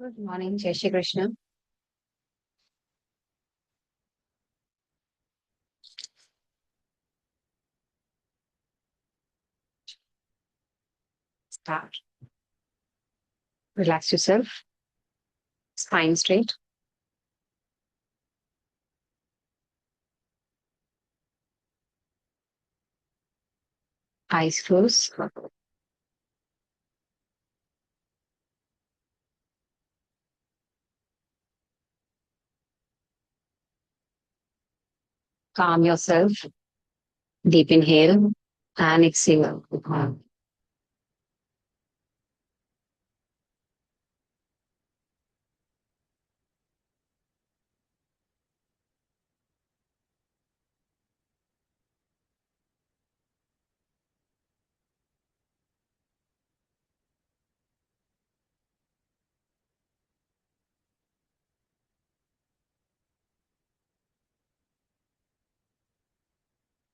Good morning, जय Shri Krishna. Start. Relax yourself. Spine straight. Eyes closed. Calm yourself. Deep inhale and exhale.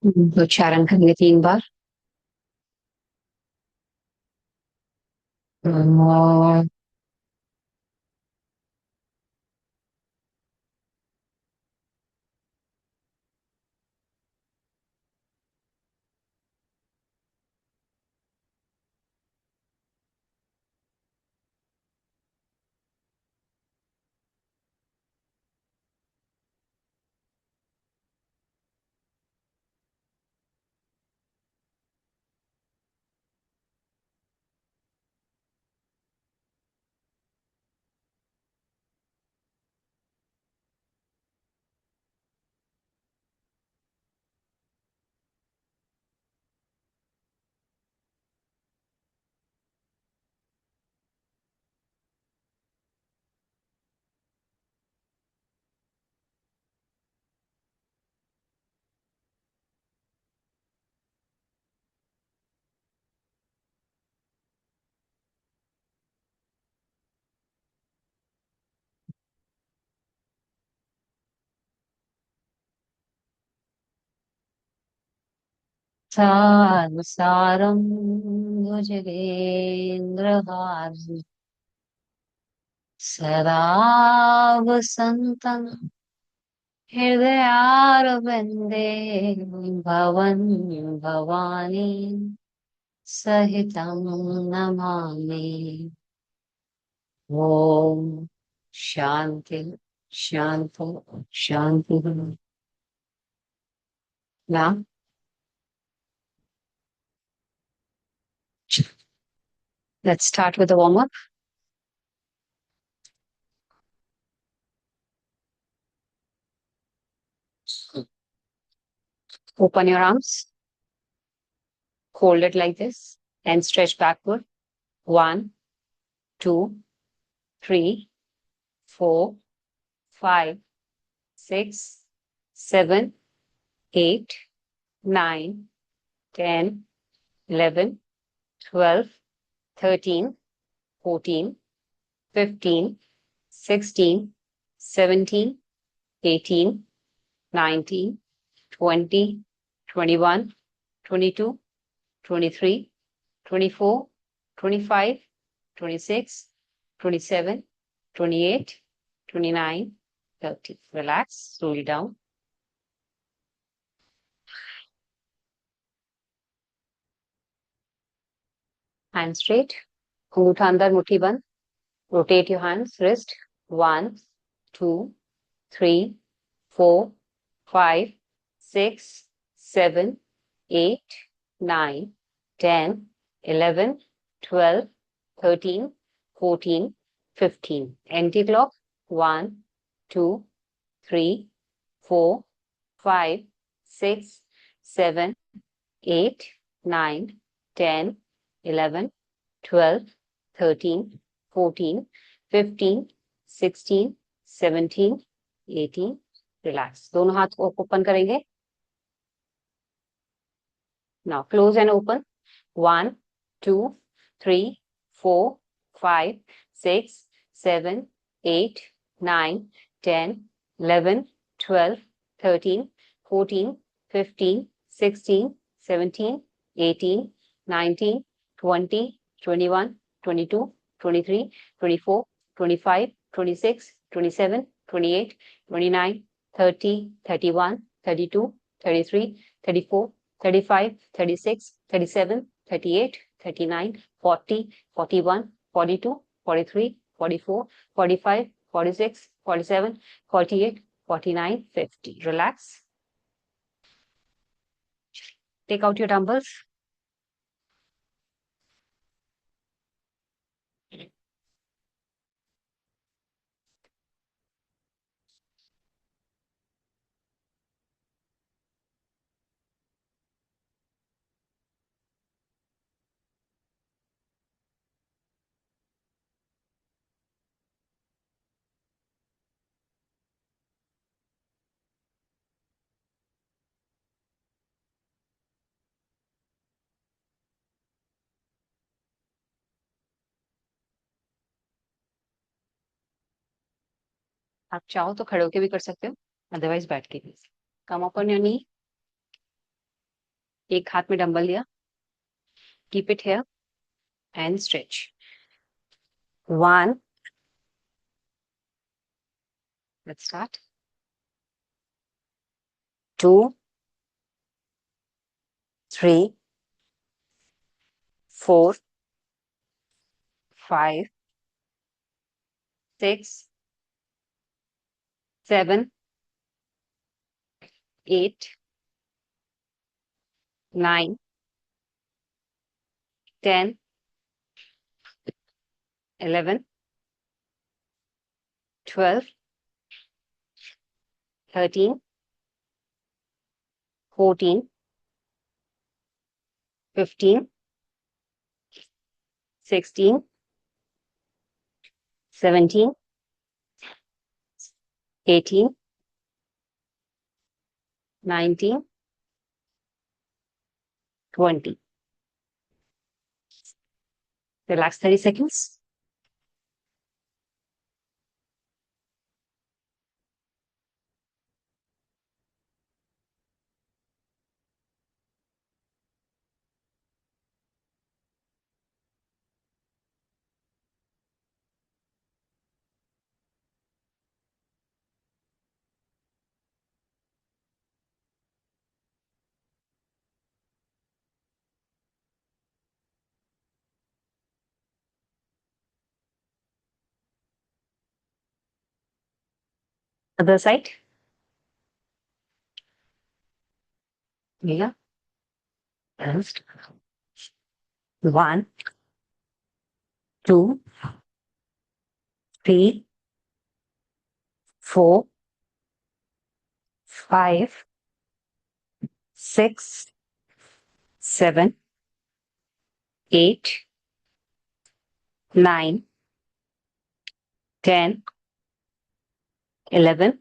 उच्चारण करेंगे 3 बार। सारं भुजगेन्द्रहारि सदा वसन्तं हृदयारविन्दे भवन् भवानी सहितं नमामि। ओम शांति शांति शांति। Now, let's start with the warm up. Open your arms, hold it like this, and stretch backward. 1, 2, 3, 4, 5, 6, 7, 8, 9, 10, 11, 12, 13, 14, 15, 16, 17, 18, 19, 20, 21, 22, 23, 24, 25, 26, 27, 28, 29, 30. Relax, slowly down. Hands straight. अंगूठा अंदर, मुट्ठी बंद. Rotate your hands, wrist. 1, 2, 3, 4, 5, 6, 7, 8, 9, 10, 11, 12, 13, 14, 15. Anti-clock. 1, 2, 3, 4, 5, 6, 7, 8, 9, 10, 11, 12, 13, 14, 15, 16, 17, 18. Relax. दोनों हाथ को ओपन करेंगे. Now close and open. 1, 2, 3, 4, 5, 6, 7, 8, 9, 10, 11, 12, 13, 14, 15, 16, 17, 18, 19, 20, 21, 22, 23, 24, 25, 26, 27, 28, 29, 30, 31, 32, 33, 34, 35, 36, 37, 38, 39, 40, 41, 42, 43, 44, 45, 46, 47, 48, 49, 50. Relax. Take out your dumbbells. आप चाहो तो खड़े होके भी कर सकते हो, अदरवाइज बैठ के भी। Come up on your knee. एक हाथ में डंबल लिया, keep it here and stretch. 1, let's start. 2, 3, 4, 5, 6, 7, 8, 9, 10, 11, 12, 13, 14, 15, 16, 17, 18, 19, 20. Relax 30 seconds. Other side. Yeah. First. 1, 2, 3, 4, 5, 6, 7, 8, 9, 10, 11,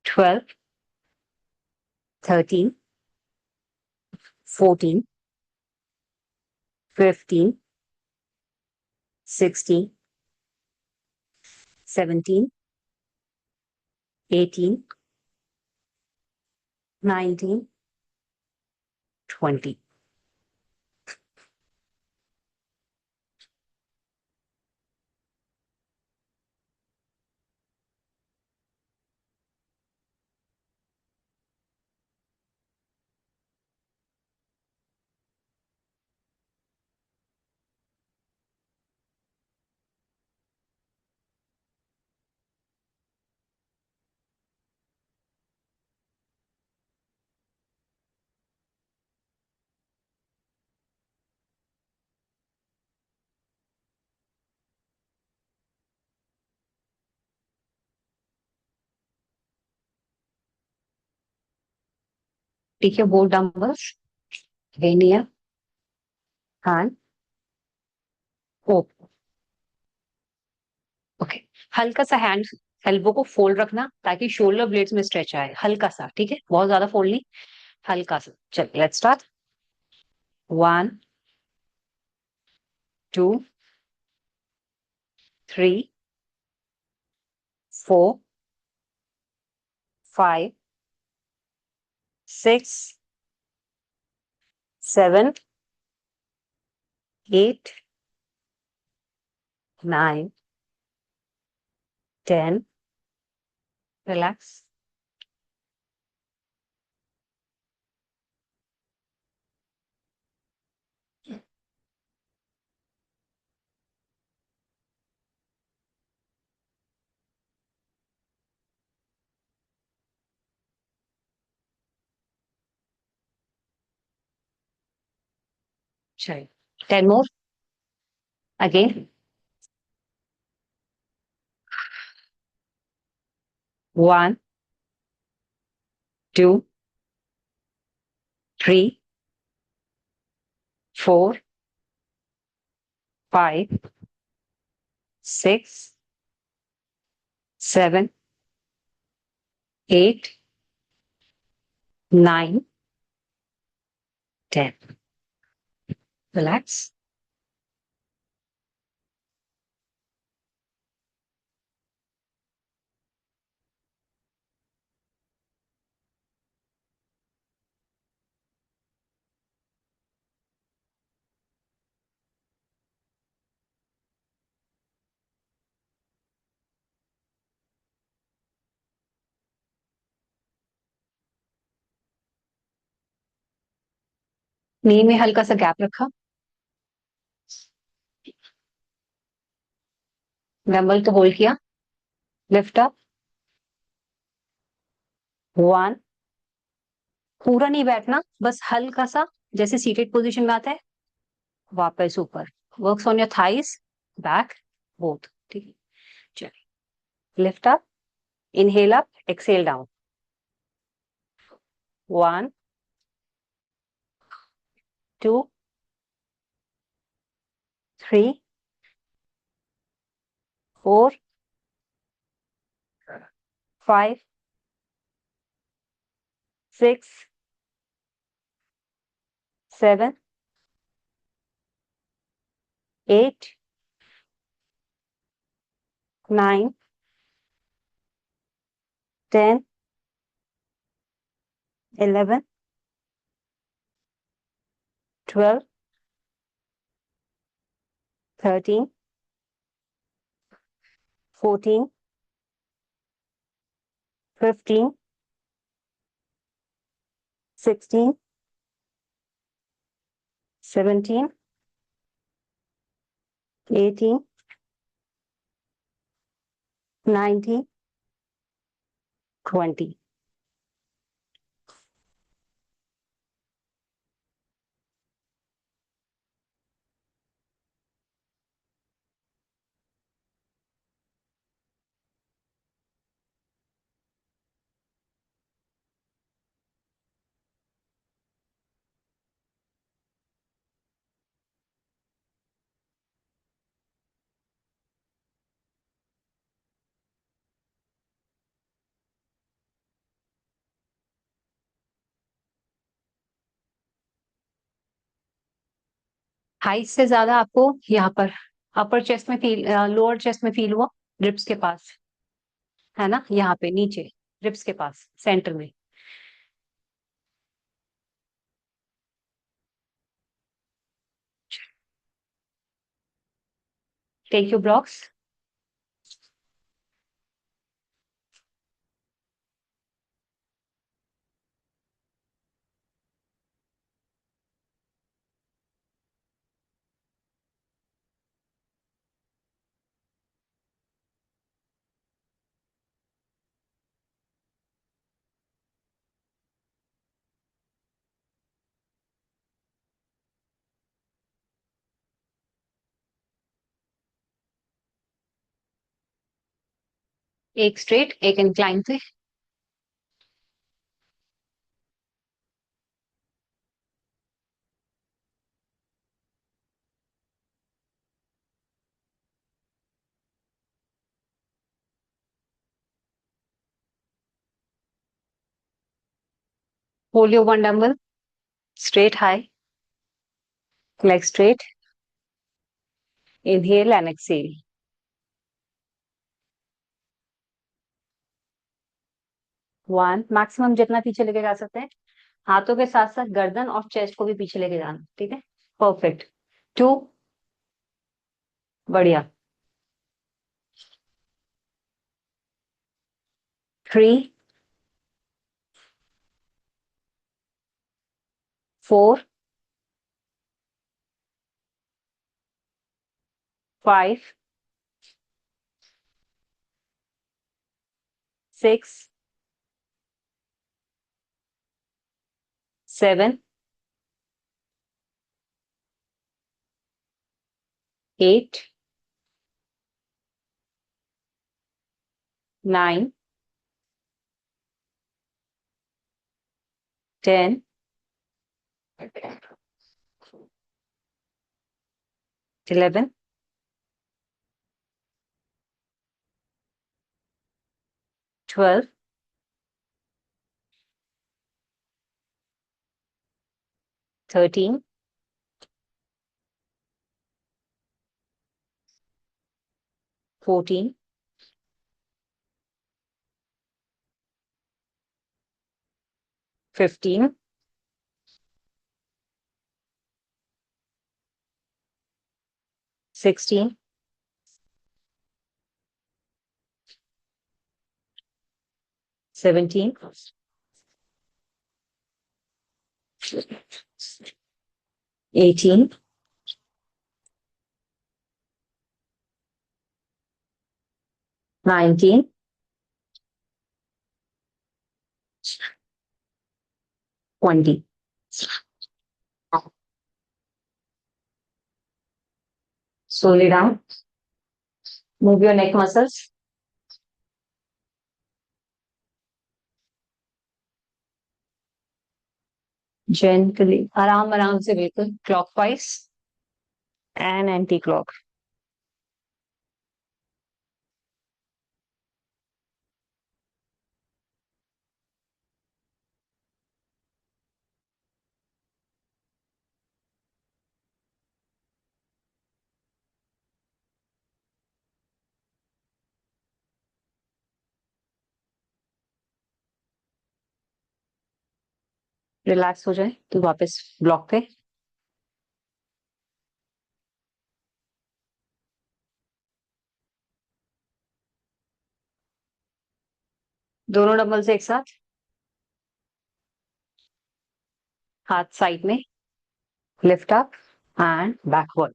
12, 13, 14, 15, 16, 17, 18, 19, 20. Take your both dumbbells. Hand here. Hand. Open. Okay. हल्का सा हैंड एल्बो को फोल्ड रखना ताकि shoulder blades में स्ट्रेच आए, हल्का सा, ठीक है, बहुत ज्यादा फोल्ड नहीं, हल्का सा। चल let's start. 1, 2, 3, 4, 5, 6, 7, 8, 9, 10. Relax. Chalo. 10 more. Again. 1, 2, 3, 4, 5, 6, 7, 8, 9, 10. Relax. नी में हल्का सा गैप रखा. डंबल को होल्ड किया. Lift up. 1. पूरा नहीं बैठना, बस हल्का सा जैसे सीटेड पोजीशन में आता है वापस ऊपर. Works on your thighs, back, both. ठीक है. चलिए. Lift up. Inhale up. Exhale down. 1, 2, 3, 4, 5, 6, 7, 8, 9, 10, 11, 12, 13, 14, 15, 16, 17, 18, 19, 20. Height से ज्यादा आपको यहाँ पर अपर चेस्ट में फील, लोअर चेस्ट में फील हुआ. रिब्स के पास है ना, यहाँ पे नीचे रिब्स के पास सेंटर में. Take your blocks. एक स्ट्रेट, एक इंक्लाइन से. Hold your one dumbbell. Straight high. Leg straight. Inhale and exhale. 1, maximum जितना पीछे लेके जा सकते हैं। हाथों के साथ साथ गर्दन और चेस्ट को भी पीछे लेके जाना, ठीक है। परफेक्ट। 2, बढ़िया। 3, 4, 5, 6, 7, 8, 9, 10, 11, 12, 13, 14, 15, 16, 17, 18, 19, 20. Slowly down. Move your neck muscles. Gently, आराम आराम से, बिल्कुल clockwise and anti-clock. रिलैक्स हो जाए तो वापस ब्लॉक पे। दोनों डंबल्स एक साथ, हाथ साइड में, lift up and backward.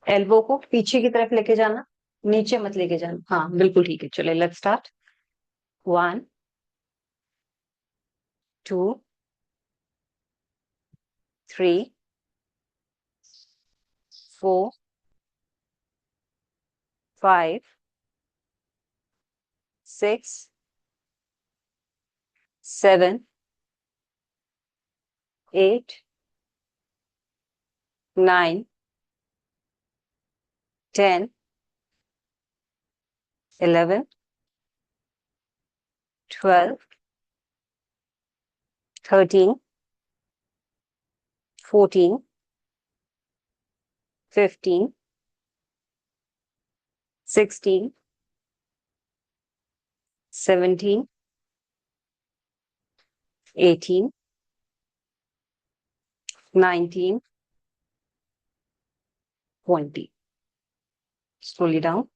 Elbow को पीछे की तरफ लेके जाना, नीचे मत लेके जाना। हाँ बिल्कुल ठीक है, चले let's start. 1, 2, 3, 4, 5, 6, 7, 8, 9, 10, 11, 12, 13, 14, 15, 16, 17, 18, 19, 20. Slowly down.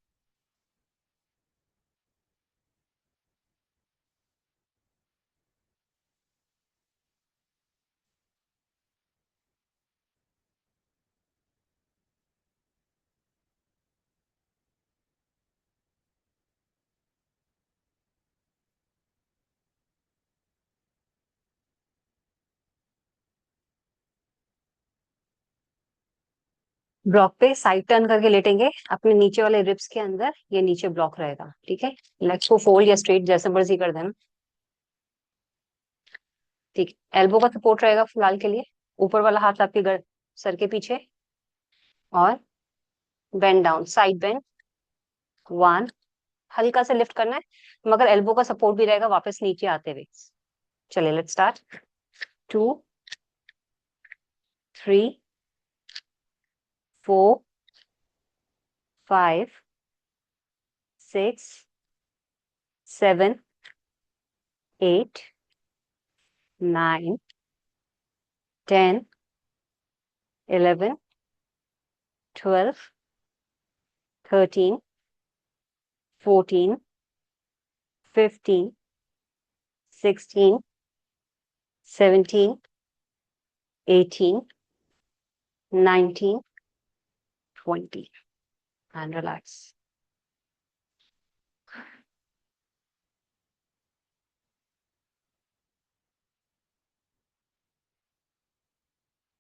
Block पे साइड टर्न करके लेटेंगे, अपने नीचे वाले रिब्स के अंदर ये नीचे ब्लॉक रहेगा, ठीक है। लेग्स को फोल्ड या स्ट्रेट जैसे मर्जी कर देना, ठीक। एल्बो का सपोर्ट रहेगा फिलहाल के लिए, ऊपर वाला हाथ आपके सर के पीछे, और बेंड डाउन, साइड बेंड। 1, हल्का से लिफ्ट करना है मगर एल्बो का सपोर्ट भी रहेगा वापस नीचे आते हुए। चलिए let's start. 2, 3, 4, 5, 6, 7, 8, 9, 10, 11, 12, 13, 14, 15, 16, 17, 18, 19, 20. And relax.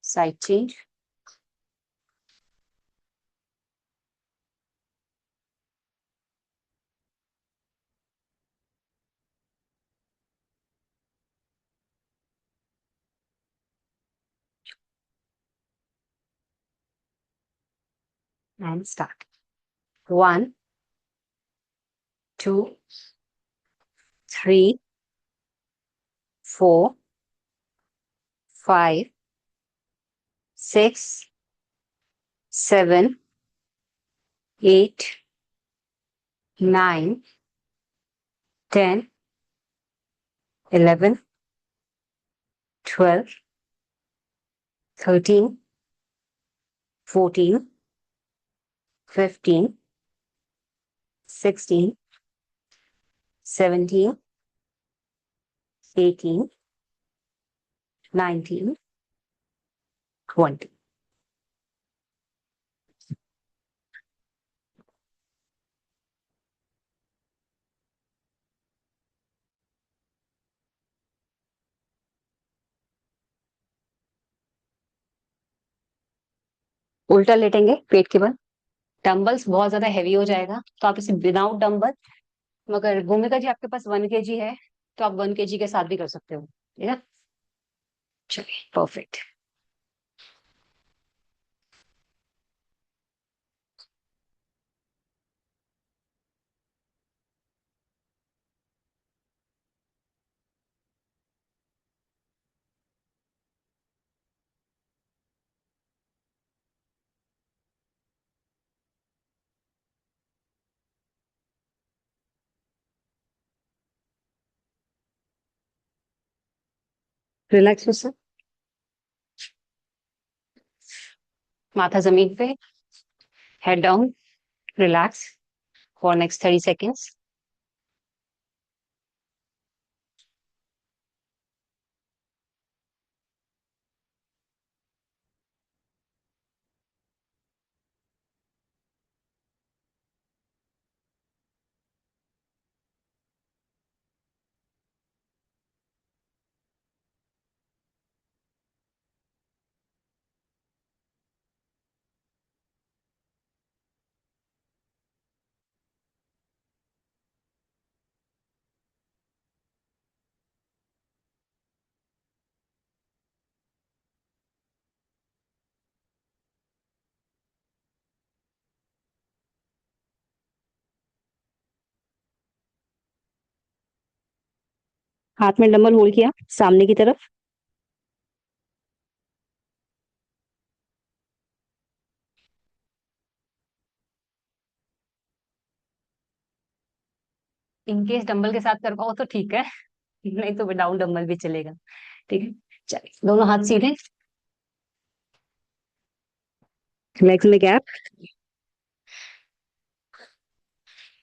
Side change. And start. 1, 2, 3, 4, 5, 6, 7, 8, 9, 10, 11, 12, 13, 14, 15, 16, 17, 18, 19, 20. उल्टा लेटेंगे पेट के बल। डंबल्स बहुत ज्यादा हैवी हो जाएगा, तो आप इसे विदाउट डंबल, मगर भूमिका जी आपके पास 1 kg है, तो आप 1 kg के साथ भी कर सकते हो, ठीक है। चलिए, परफेक्ट। रिलैक्स हो सर। माथा जमीन पे, head down, relax for next 30 seconds। हाथ में डंबल होल्ड किया सामने की तरफ। इनकेस डंबल के साथ कर पाओ तो ठीक है, नहीं तो विदाउट डंबल भी चलेगा, ठीक है। चलिए, दोनों हाथ सीधे, लेग्स में gap,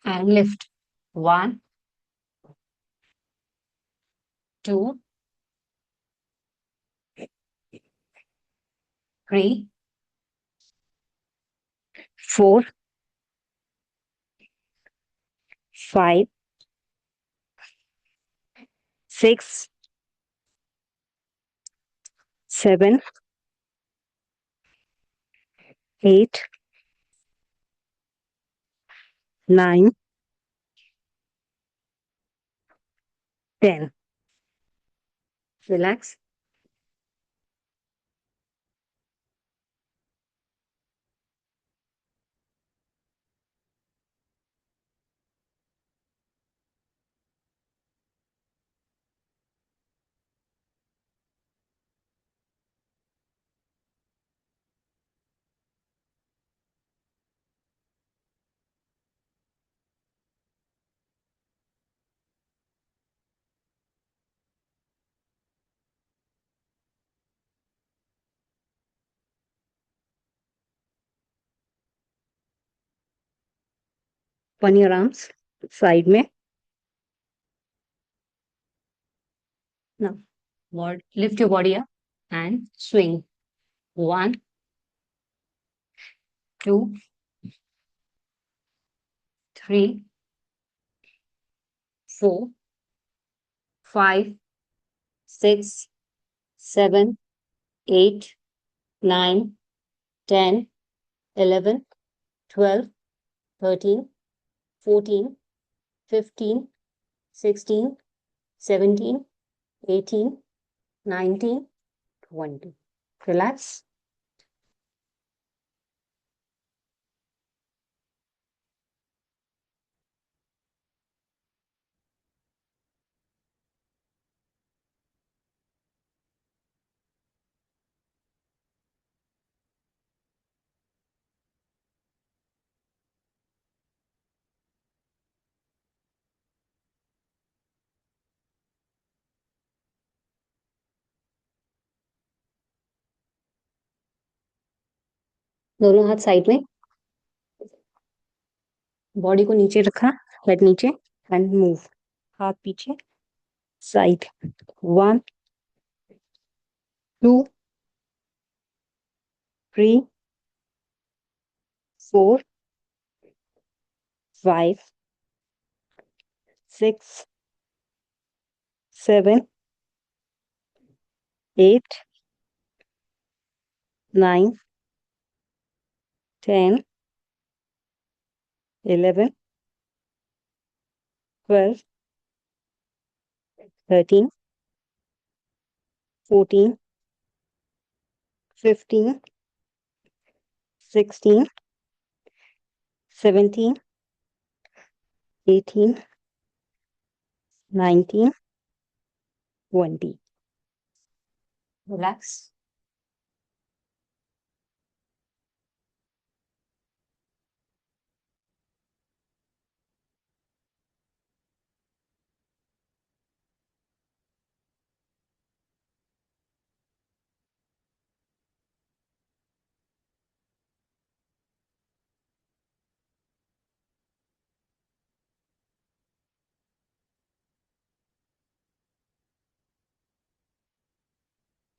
and lift. 1, 2, 3, 4, 5, 6, 7, 8, 9, 10। Relax. on your arms, side में. Now, lift your body up and swing. 1, 2, 3, 4, 5, 6, 7, 8, 9, 10, 11, 12, 13, 14, 15, 16, 17, 18, 19, 20. Relax. दोनों हाथ साइड में, बॉडी को नीचे रखा, हेड नीचे एंड मूव. हाथ पीछे, साइड. 1, 2, 3, 4, 5, 6, 7, 8, 9, 10, 11, 12, 13, 14, 15, 16, 17, 18, 19, 20. Relax.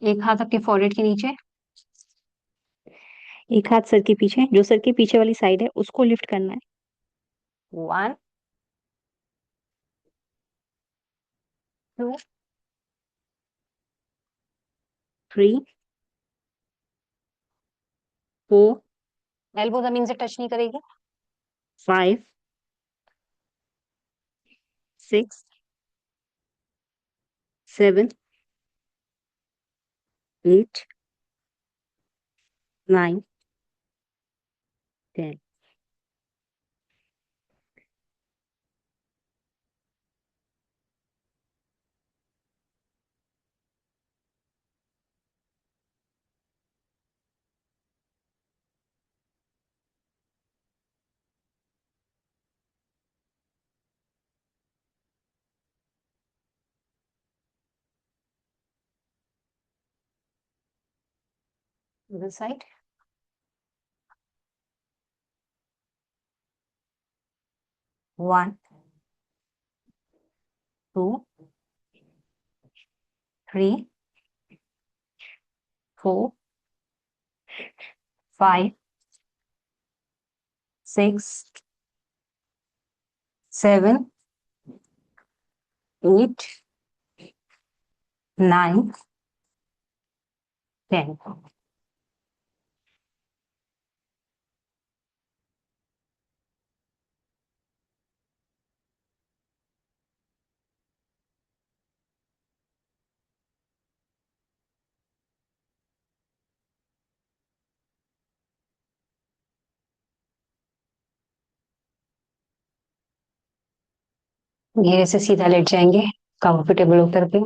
एक हाथ आपके फॉरहेड के नीचे, एक हाथ सर के पीछे. जो सर के पीछे वाली साइड है उसको लिफ्ट करना है. 1, 2, 3, 4. एल्बो जमीन से टच नहीं करेगी. 5, 6, 7, 8, 9, 10. This side. 1, 2, 3, 4, 5, 6, 7, 8, 9, 10. धीरे से सीधा लेट जाएंगे, कंफर्टेबल होकर के.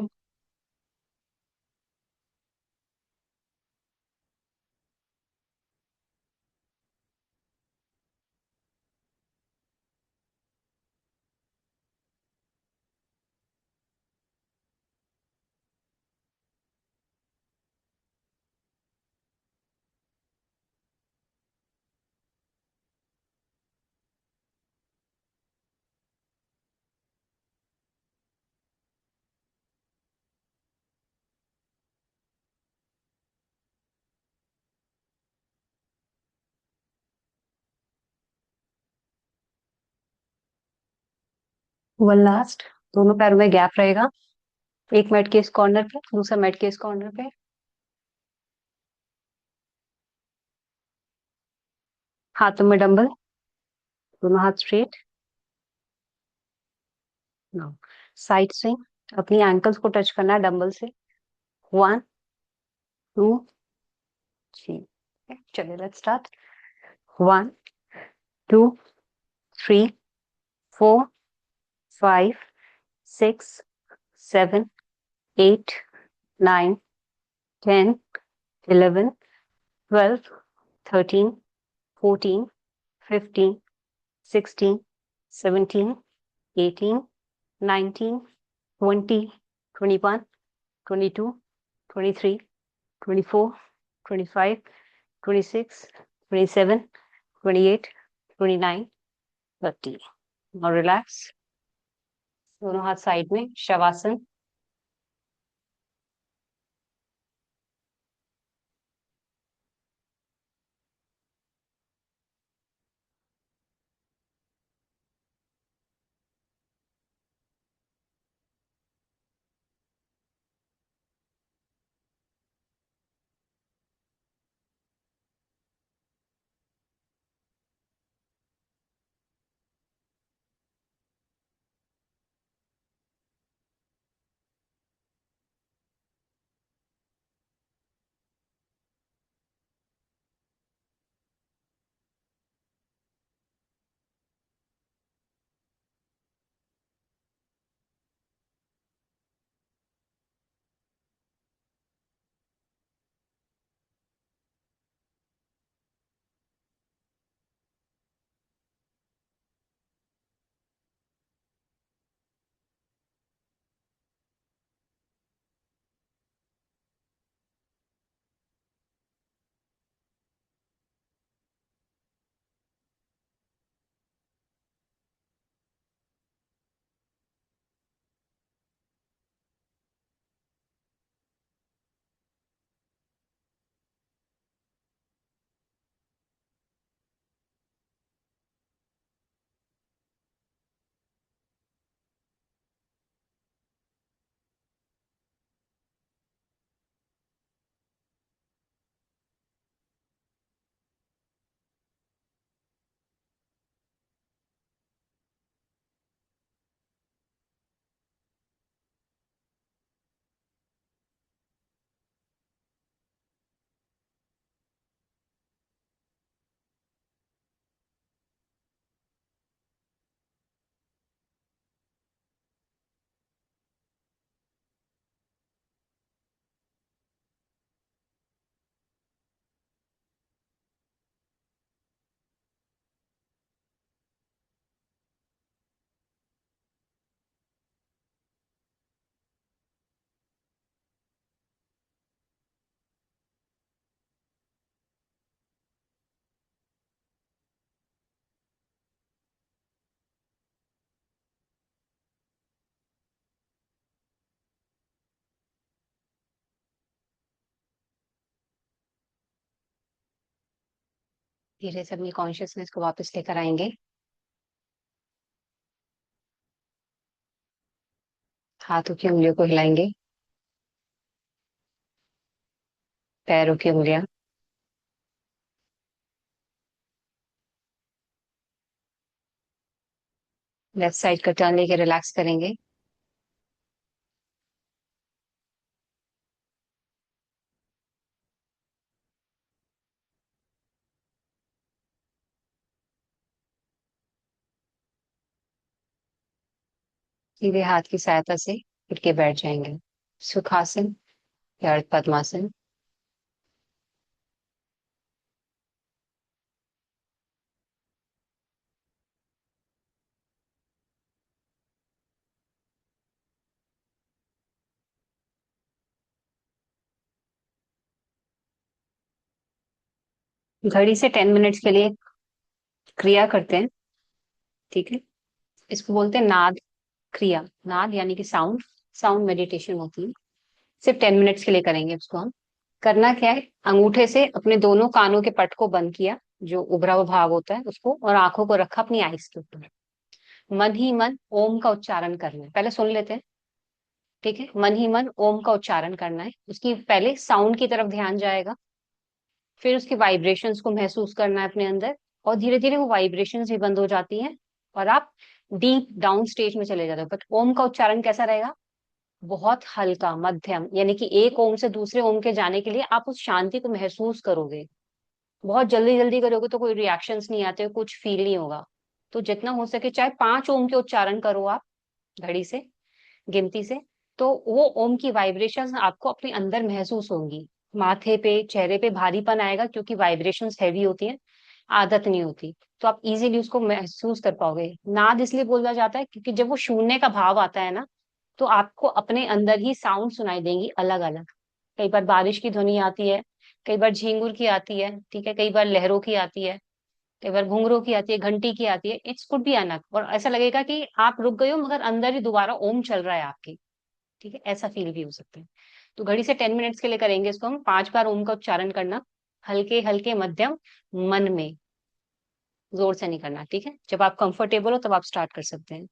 वन लास्ट, दोनों पैरों में गैप रहेगा, एक मैट के इस कॉर्नर पे, दूसरा मैट के इस कॉर्नर पे। हाथों में डंबल, दोनों हाथ स्ट्रेट। नाउ साइड स्विंग, अपनी एंकल्स को टच करना है डंबल से। One, two, three. चलिए let's start. One, two, three, four, five, six, seven, eight, nine, 10, 11, 12, 13, 14, 15, 16, 17, 18, 19, 20, 21, 22, 23, 24, 25, 26, 27, 28, 29, 30। और रिलैक्स, दोनों हाथ साइड में, शवासन। धीरे से अपनी कॉन्शियसनेस को वापस लेकर आएंगे। हाथों की उंगलियों को हिलाएंगे, पैरों की उंगलियां। लेफ्ट साइड का टर्न लेके रिलैक्स करेंगे। सीधे हाथ की सहायता से उठ के बैठ जाएंगे। सुखासन या अर्ध पद्मासन। घड़ी से 10 मिनट्स के लिए क्रिया करते हैं, ठीक है। इसको बोलते हैं नाद क्रिया। नाद यानी कि साउंड, साउंड मेडिटेशन होती है। सिर्फ 10 मिनट्स के लिए करेंगे उसको हम। करना क्या है, अंगूठे से अपने दोनों कानों के पट को बंद किया, जो उभरा हुआ भाग होता है उसको, और आंखों को रखा अपनी आईज के ऊपर। मन ही मन ओम का उच्चारण करना है, पहले सुन लेते हैं। ठीक है, मन ही मन ओम का उच्चारण करना है, उसकी पहले साउंड की तरफ ध्यान जाएगा, फिर उसके वाइब्रेशंस को महसूस करना है अपने अंदर, और धीरे धीरे वो वाइब्रेशंस भी बंद हो जाती हैं, और आप डीप डाउन स्टेज में चले जाते हो। बट ओम का उच्चारण कैसा रहेगा? बहुत हल्का मध्यम, यानी कि एक ओम से दूसरे ओम के जाने के लिए आप उस शांति को महसूस करोगे। बहुत जल्दी जल्दी करोगे तो कोई रिएक्शंस नहीं आते, कुछ फील नहीं होगा। तो जितना हो सके चाहे 5 ओम के उच्चारण करो आप, घड़ी से, गिनती से, तो वो ओम की वाइब्रेशंस आपको अपने अंदर महसूस होंगी। माथे पे, चेहरे पे भारीपन आएगा क्योंकि वाइब्रेशंस हैवी होती हैं, आदत नहीं होती, तो आप इजीली उसको महसूस कर पाओगे। नाद इसलिए बोला जाता है क्योंकि जब वो शून्य का भाव आता है ना, तो आपको अपने अंदर ही साउंड सुनाई देंगी अलग अलग। कई बार बारिश की ध्वनि आती है, कई बार झींगुर की आती है, ठीक है, कई बार लहरों की आती है, कई बार घुंघरू की आती है, घंटी की आती है। इट्स कुड बी अनक, और ऐसा लगेगा कि आप रुक गए हो मगर अंदर ही दोबारा ओम चल रहा है आपके। ठीक है, ऐसा फील भी हो सकता है। तो घड़ी से 10 मिनट्स के लिए करेंगे इसको हम, 5 बार ओम का उच्चारण करना, हल्के हल्के मध्यम मन में, जोर से नहीं करना। ठीक है, जब आप कंफर्टेबल हो तब आप स्टार्ट कर सकते हैं।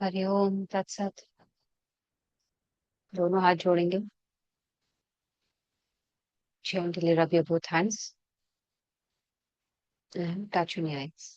हरिओम तत्सत। दोनों हाथ जोड़ेंगे। Gently rub your both hands and touch your eyes.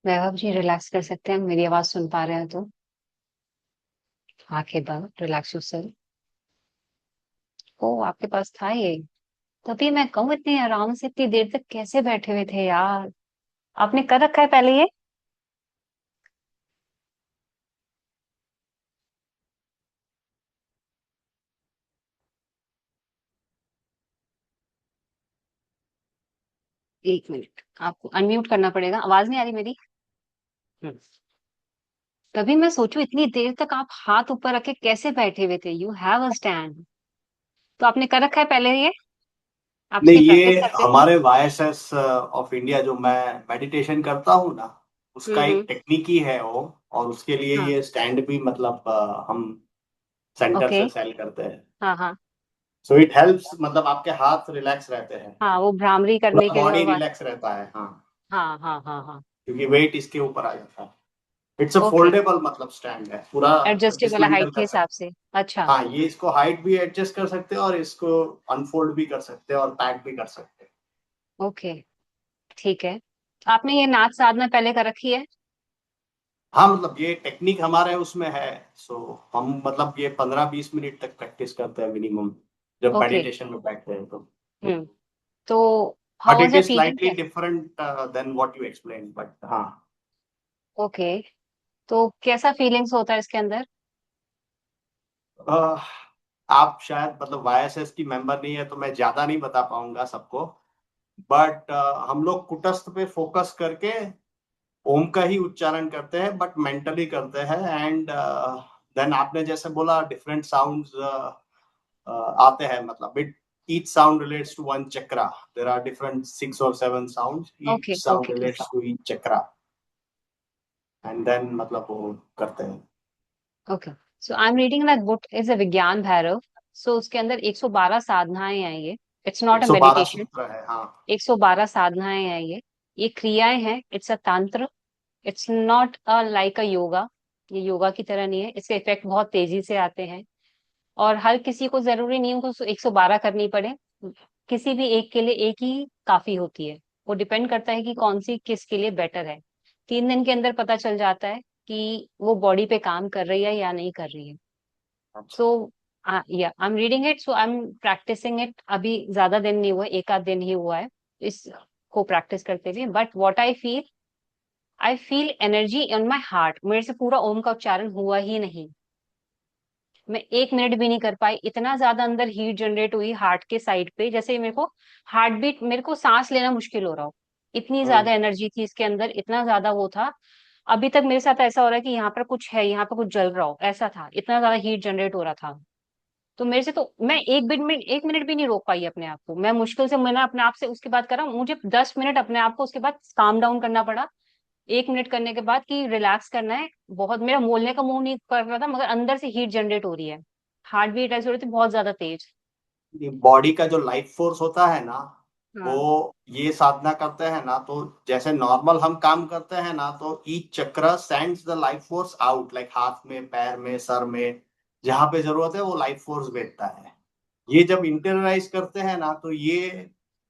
Vaibhav ji relax कर सकते हैं, मेरी आवाज सुन पा रहे हैं तो आंखें बंद, रिलैक्स योरसेल्फ। ओ आपके पास था ये। तभी मैं कहूँ इतनी आराम से इतनी देर तक कैसे बैठे हुए थे यार। आपने कर रखा है पहले ये? एक मिनट, आपको अनम्यूट करना पड़ेगा, आवाज नहीं आ रही मेरी। हम्म। तभी मैं सोचू इतनी देर तक आप हाथ ऊपर रखे कैसे बैठे हुए थे। You have a stand. तो आपने कर रखा है पहले ये? आप नहीं, इसकी प्रैक्टिस ये करते थे? हमारे वाईएसएस ऑफ इंडिया जो मैं मेडिटेशन करता हूँ ना, उसका एक हम्म। टेक्निक ही है वो। और उसके लिए हाँ। ये स्टैंड भी मतलब हम सेंटर ओके। से सेल करते हैं। हाँ हाँ। सो इट हेल्प्स, मतलब आपके हाथ रिलैक्स रहते हैं, हाँ वो भ्रामरी करने पूरा के लिए और बॉडी रिलैक्स रहता है। हाँ, हाँ हाँ हाँ हाँ। क्योंकि वेट इसके ऊपर आ जाता है। It's a okay. फोल्डेबल मतलब स्टैंड है, पूरा एडजस्टेबल हाइट डिसमेंटल के कर हिसाब सकते। से। अच्छा। हाँ, ये इसको हाइट भी एडजस्ट कर सकते हैं और इसको अनफोल्ड भी कर सकते हैं और पैक भी कर सकते हैं। ओके। ठीक है। आपने ये नाच साधना पहले कर रखी है? हाँ, मतलब ये टेक्निक हमारे उसमें है। सो हम मतलब ये 15-20 मिनट तक प्रैक्टिस करते हैं मिनिमम, जब ओके। मेडिटेशन में बैठते हैं तो। हम्म। तो how but was it your is feeling slightly different than what you explain, but हाँ। ओके। तो कैसा फीलिंग्स होता है इसके अंदर? अह, आप शायद मतलब वाईएसएस की मेंबर नहीं है तो मैं ज्यादा नहीं बता पाऊंगा सबको। बट हम लोग कुटस्थ पे फोकस करके ओम का ही उच्चारण करते हैं, बट मेंटली करते हैं। एंड देन आपने जैसे बोला डिफरेंट साउंड्स आते हैं, मतलब it each sound relates to one chakra. There are different 6 or 7 sounds. Okay Each sound okay. relates to each chakra. And then मतलब वो करते हैं। Okay. So I am reading that book is a विज्ञान भैरव। सो उसके अंदर 112 साधनाएं हैं ये। It's not एक अ सौ बारह मेडिटेशन। सूत्र है, हाँ। 112 साधनाएं हैं ये क्रियाएं हैं। इट्स अ तंत्र। इट्स नॉट अ लाइक अ योगा। ये योगा की तरह नहीं है, इसके इफेक्ट बहुत तेजी से आते हैं। और हर किसी को जरूरी नहीं है उनको 112 करनी पड़े। किसी भी एक के लिए एक ही काफी होती है। वो डिपेंड करता है कि कौन सी किसके लिए बेटर है। 3 दिन के अंदर पता चल जाता है कि वो बॉडी पे काम कर रही है या नहीं कर रही है। अच्छा। सो या I am reading it, so I am practising it. अभी ज्यादा दिन नहीं हुआ, एक आध दिन ही हुआ है इसको प्रैक्टिस करते हुए। But what I feel energy on my heart. मेरे से पूरा ओम का उच्चारण हुआ ही नहीं। मैं 1 मिनट भी नहीं कर पाई, इतना ज्यादा अंदर हीट जनरेट हुई हार्ट के साइड पे, जैसे मेरे को हार्ट बीट, मेरे को सांस लेना मुश्किल हो रहा हो। इतनी ज्यादा हम्म। एनर्जी थी इसके अंदर, इतना ज्यादा वो था। अभी तक मेरे साथ ऐसा हो रहा है कि यहाँ पर कुछ है, यहाँ पर कुछ जल रहा हो, ऐसा था, इतना ज्यादा हीट जनरेट हो रहा था। तो मेरे से तो मैं 1 मिनट भी नहीं रोक पाई अपने आप को। मैं मुश्किल से, मैंने अपने आप से उसके बाद करा, मुझे 10 मिनट अपने आप को उसके बाद काम डाउन करना पड़ा। 1 मिनट करने के बाद कि रिलैक्स करना है। बहुत मेरा बोलने का मुंह नहीं कर रहा था, मगर अंदर से हीट जनरेट हो रही है। हार्ट बीट ऐसी हो रही थी बहुत ज्यादा तेज। बॉडी का जो लाइफ फोर्स होता है ना, वो हाँ। ये साधना करते हैं ना, तो जैसे नॉर्मल हम काम करते हैं ना, तो ईच चक्र sends the life force out, like हाथ में, पैर में, सर में। जहां पे जरूरत है वो लाइफ फोर्स भेजता है। ये जब इंटरलाइज करते हैं ना तो ये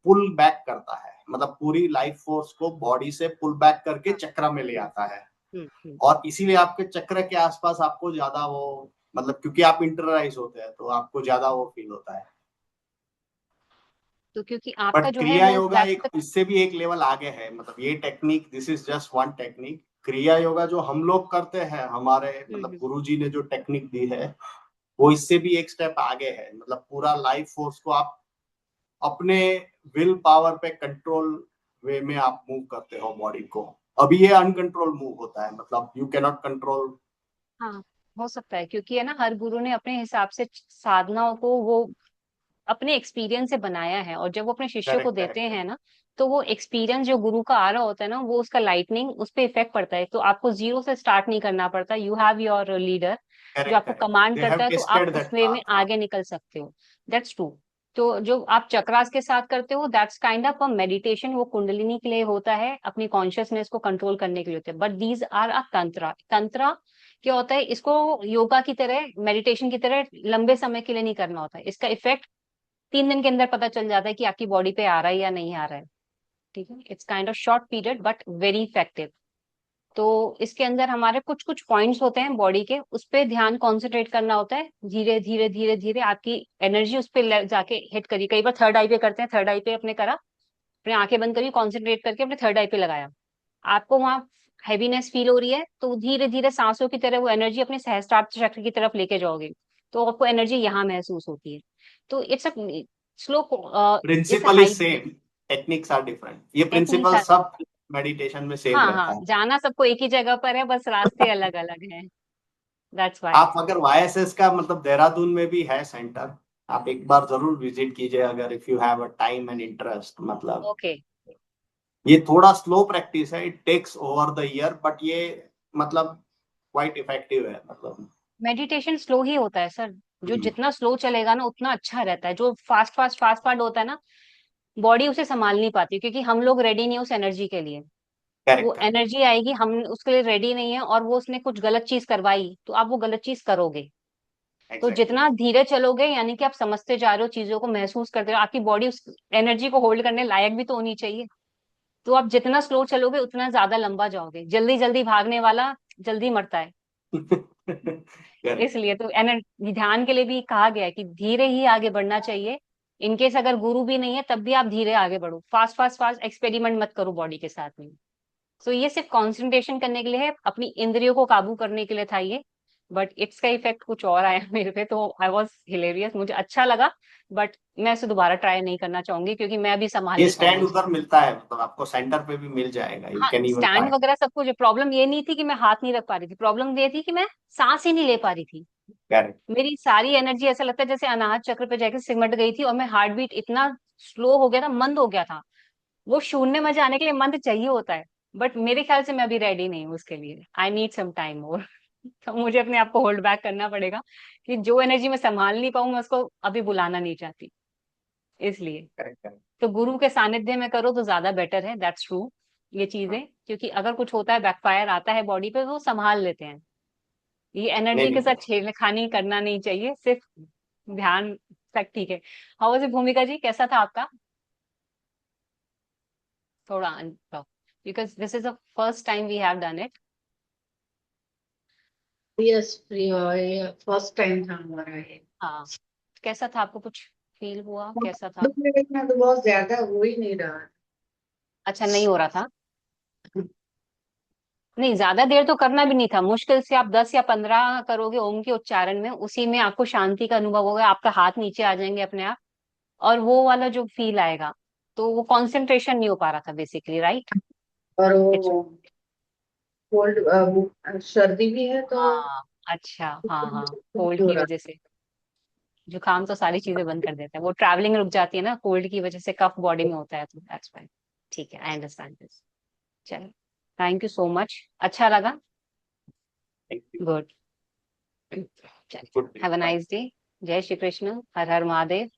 पुल बैक करता है, मतलब पूरी लाइफ फोर्स को बॉडी से पुल बैक करके हाँ। चक्र में ले आता है। हम्म। और इसीलिए आपके चक्र के आसपास आपको ज्यादा वो, मतलब क्योंकि आप इंटरलाइज होते हैं तो आपको ज्यादा वो फील होता है। तो क्योंकि बट आपका जो है क्रिया वो योगा बैक एक टू द। इससे भी एक लेवल आगे है, मतलब ये technique, this is just one technique. क्रिया योगा जो हम लोग करते हैं, हमारे मतलब हम्म। गुरुजी ने जो टेक्निक दी है वो इससे भी एक स्टेप आगे है। मतलब पूरा लाइफ फोर्स को आप अपने विल पावर पे कंट्रोल वे में आप मूव करते हो बॉडी को। अभी ये अनकंट्रोल मूव होता है, मतलब यू कैनॉट कंट्रोल। हाँ, हो सकता है क्योंकि है ना हर गुरु ने अपने हिसाब से साधनाओं को वो अपने एक्सपीरियंस से बनाया है, और जब वो अपने शिष्यों को करेक्ट देते करेक्ट हैं ना, तो वो एक्सपीरियंस जो गुरु का आ रहा होता है ना, वो उसका लाइटनिंग उस पर इफेक्ट पड़ता है। तो आपको जीरो से स्टार्ट नहीं करना पड़ता, यू हैव योर लीडर जो करेक्ट आपको करेक्ट, कमांड दे हैव करता है, तो आप टेस्टेड उस दैट वे में पाथ। हाँ। आगे निकल सकते हो। That's true. तो जो आप चक्रास के साथ करते हो, that's kind of a meditation, वो कुंडलिनी के लिए होता है, अपनी कॉन्शियसनेस को कंट्रोल करने के लिए होता है। बट दीज आर अ तंत्र। तंत्र क्या होता है, इसको योगा की तरह, मेडिटेशन की तरह लंबे समय के लिए नहीं करना होता है। इसका इफेक्ट 3 दिन के अंदर पता चल जाता है कि आपकी बॉडी पे आ रहा है या नहीं आ रहा है। ठीक है, it's kind of short period but very effective. तो इसके अंदर हमारे कुछ कुछ पॉइंट्स होते हैं बॉडी के, उस पे ध्यान कॉन्सेंट्रेट करना होता है। धीरे धीरे धीरे धीरे आपकी एनर्जी उस पे जाके हिट करी। कई बार थर्ड आई पे करते हैं, थर्ड आई पे अपने करा, अपने आंखें बंद करी, कॉन्सेंट्रेट करके अपने थर्ड आई पे लगाया, आपको वहां हैवीनेस फील हो रही है, तो धीरे धीरे सांसों की तरह वो एनर्जी अपने सहस्त्रार चक्र की तरफ लेके जाओगे, तो आपको एनर्जी यहाँ महसूस होती है। तो it's a slow, it's a principle is high same, techniques are different, ये टेक्निक्स। प्रिंसिपल सब मेडिटेशन में सेम हाँ रहता हाँ, है। जाना सबको एक ही जगह पर है, बस रास्ते अलग अलग हैं। That's why. आप अगर वाईएसएस का मतलब देहरादून में भी है सेंटर, आप एक बार जरूर विजिट कीजिए अगर if you have a time and interest. मतलब ओके। ये थोड़ा स्लो प्रैक्टिस है, it takes over the year, but ये मतलब क्वाइट इफेक्टिव है मतलब। मेडिटेशन स्लो ही होता है सर। जो करेक्ट जितना स्लो चलेगा ना उतना अच्छा रहता है। जो फास्ट फास्ट फास्ट फास्ट होता है ना, बॉडी उसे संभाल नहीं पाती, क्योंकि हम लोग रेडी नहीं है उस एनर्जी के लिए। वो करेक्ट। एनर्जी आएगी, हम उसके लिए रेडी नहीं है, और वो उसने कुछ गलत चीज करवाई तो आप वो गलत चीज करोगे। तो एग्जैक्टली। जितना धीरे चलोगे, यानी कि आप समझते जा रहे हो, चीजों को महसूस करते हो, आपकी बॉडी उस एनर्जी को होल्ड करने लायक भी तो होनी चाहिए। तो आप जितना स्लो चलोगे उतना ज्यादा लंबा जाओगे। जल्दी जल्दी भागने वाला जल्दी मरता है। करेक्ट। इसलिए तो ध्यान के लिए भी कहा गया है कि धीरे ही आगे बढ़ना चाहिए। इनकेस अगर गुरु भी नहीं है तब भी आप धीरे आगे बढ़ो, फास्ट फास्ट फास्ट एक्सपेरिमेंट मत करो बॉडी के साथ में। सो ये सिर्फ कंसंट्रेशन करने के लिए है, अपनी इंद्रियों को काबू करने के लिए था ये। बट इट्स का इफेक्ट कुछ और आया मेरे पे, तो आई वॉज हिलेरियस, मुझे अच्छा लगा। बट मैं इसे दोबारा ट्राई नहीं करना चाहूंगी, क्योंकि मैं अभी संभाल ये नहीं स्टैंड पाऊंगी उधर उसको। मिलता है, मतलब आपको सेंटर पे भी मिल जाएगा, यू हाँ, कैन इवन स्टैंड बाय। वगैरह सब कुछ। प्रॉब्लम ये नहीं थी कि मैं हाथ नहीं रख पा रही थी, प्रॉब्लम ये थी कि मैं सांस ही नहीं ले पा रही थी। करेक्ट। मेरी सारी एनर्जी ऐसा लगता है जैसे अनाहत चक्र पे जाके सिमट गई थी, और मैं हार्ट बीट इतना स्लो हो गया था, मंद हो गया था। वो शून्य में जाने के लिए मंद चाहिए होता है। बट मेरे ख्याल से मैं अभी रेडी नहीं हूँ उसके लिए, I need some time more. तो मुझे अपने आप को होल्ड बैक करना पड़ेगा, कि जो एनर्जी मैं संभाल नहीं पाऊँ मैं उसको अभी बुलाना नहीं चाहती, इसलिए। Correct correct. तो गुरु के सानिध्य में करो तो ज्यादा बेटर है, दैट्स ट्रू। ये चीजें, क्योंकि अगर कुछ होता है, बैकफायर आता है बॉडी पे, तो वो संभाल लेते हैं। ये नहीं एनर्जी के साथ नहीं। छेड़खानी करना नहीं चाहिए, सिर्फ ध्यान तक। ठीक है। हाउ वाज इट भूमिका जी, कैसा था आपका? थोड़ा because this is the first time we have done it. Yes, first time था हमारा ये। हाँ, कैसा था आपको, कुछ फील हुआ, कैसा था? 2 मिनट में तो बहुत ज्यादा हो ही नहीं रहा। अच्छा, नहीं हो रहा था? नहीं, ज्यादा देर तो करना भी नहीं था। मुश्किल से आप 10 या 15 करोगे ओम के उच्चारण में, उसी में आपको शांति का अनुभव होगा, आपका हाथ नीचे आ जाएंगे अपने आप, और वो वाला जो फील आएगा। तो वो कंसंट्रेशन नहीं हो पा रहा था बेसिकली, राइट? और इट्स। वो कोल्ड सर्दी भी है तो हाँ। अच्छा, हाँ हाँ, कोल्ड हो की रहा। वजह से। जुकाम तो सारी चीजें बंद कर देता है, वो ट्रैवलिंग रुक जाती है ना कोल्ड की वजह से, कफ बॉडी में होता है, तो दैट्स व्हाई। ठीक है, आई अंडरस्टैंड दिस। चलो, थैंक यू सो मच, अच्छा लगा। Thank you. गुड। चलिए, good. Have a bye. Nice day. जय श्री कृष्ण, हर हर महादेव।